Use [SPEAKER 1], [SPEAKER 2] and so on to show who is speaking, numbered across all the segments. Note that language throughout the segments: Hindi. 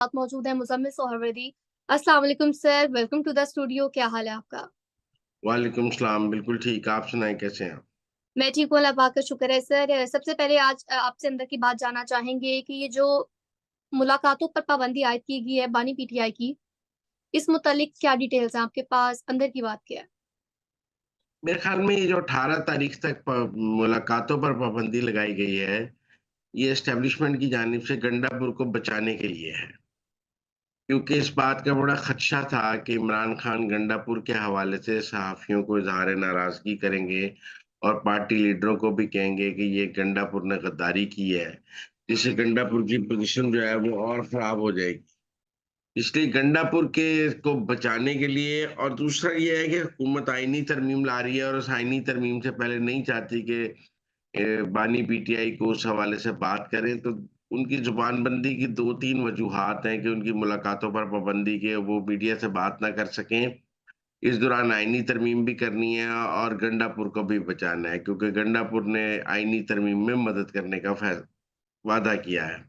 [SPEAKER 1] साथ मौजूद है मुज़म्मिल सोहरवर्दी। अस्सलाम वालेकुम sir, welcome to the studio. क्या हाल है आपका?
[SPEAKER 2] वालेकुम सलाम, बिल्कुल ठीक। आप सुनाएँ कैसे हैं आप?
[SPEAKER 1] मैं ठीक हूँ, अल्लाह पाक का शुक्र है सर। सबसे पहले आज आपसे अंदर की बात जानना चाहेंगे कि ये जो मुलाकातों पर पाबंदी आयद की गई है बानी पीटीआई की, इस मुतालिक क्या डिटेल्स हैं आपके पास? अंदर की बात क्या है?
[SPEAKER 2] मेरे ख़्याल में ये जो 18 तारीख तक प मुलाकातों पर पाबंदी लगाई गई है, ये एस्टेब्लिशमेंट की जानिब से गंडापुर को बचाने के लिए है। क्योंकि इस बात का बड़ा ख़दशा था कि इमरान खान गंडापुर के हवाले से सहाफ़ियों को इज़हार नाराज़गी करेंगे और पार्टी लीडरों को भी कहेंगे कि ये गंडापुर ने गद्दारी की है, जिससे गंडापुर की पोज़ीशन जो है वो और ख़राब हो जाएगी। इसलिए गंडापुर के को बचाने के लिए और दूसरा ये है कि हुकूमत आईनी तरमीम ला रही है और उस आईनी तरमीम से पहले नहीं चाहती कि बानी पीटीआई को उस हवाले से बात करें, तो उनकी ज़ुबानबंदी की 2-3 वजूहात हैं कि उनकी मुलाकातों पर पाबंदी के वो मीडिया से बात ना कर सकें। इस दौरान आईनी तरमीम भी करनी है और गंडापुर को भी बचाना है क्योंकि गंडापुर ने आईनी तरमीम में मदद करने का वादा किया है।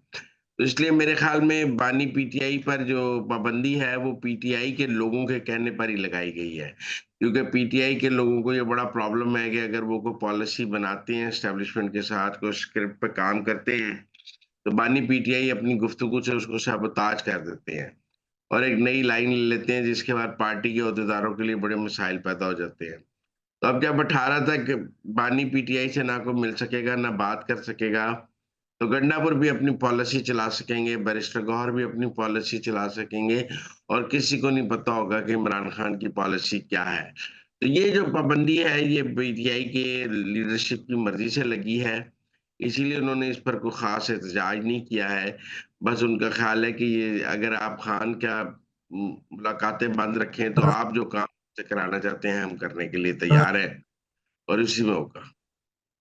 [SPEAKER 2] तो इसलिए मेरे ख़्याल में बानी पीटीआई पर जो पाबंदी है, वो पीटीआई के लोगों के कहने पर ही लगाई गई है। क्योंकि पीटीआई के लोगों को ये बड़ा प्रॉब्लम है कि अगर वो कोई पॉलिसी बनाते हैं एस्टेब्लिशमेंट के साथ, कोई स्क्रिप्ट पे काम करते हैं, तो बानी पीटीआई अपनी गुफ्तगू से उसको साबोताज कर देते हैं और एक नई लाइन ले लेते हैं, जिसके बाद पार्टी के ओहदेदारों के लिए बड़े मसाइल पैदा हो जाते हैं। तो अब जब 18 तक बानी पीटीआई से ना कोई मिल सकेगा, ना बात कर सकेगा, तो गंडापुर भी अपनी पॉलिसी चला सकेंगे, बैरिस्टर गौहर भी अपनी पॉलिसी चला सकेंगे और किसी को नहीं पता होगा कि इमरान खान की पॉलिसी क्या है। तो ये जो पाबंदी है, ये पीटीआई के लीडरशिप की मर्ज़ी से लगी है, इसीलिए उन्होंने इस पर कोई ख़ास एहतजाज नहीं किया है। बस उनका ख़्याल है कि ये अगर आप खान का मुलाकातें बंद रखें, तो आप जो काम से कराना चाहते हैं, हम करने के लिए तैयार हैं और इसी में होगा।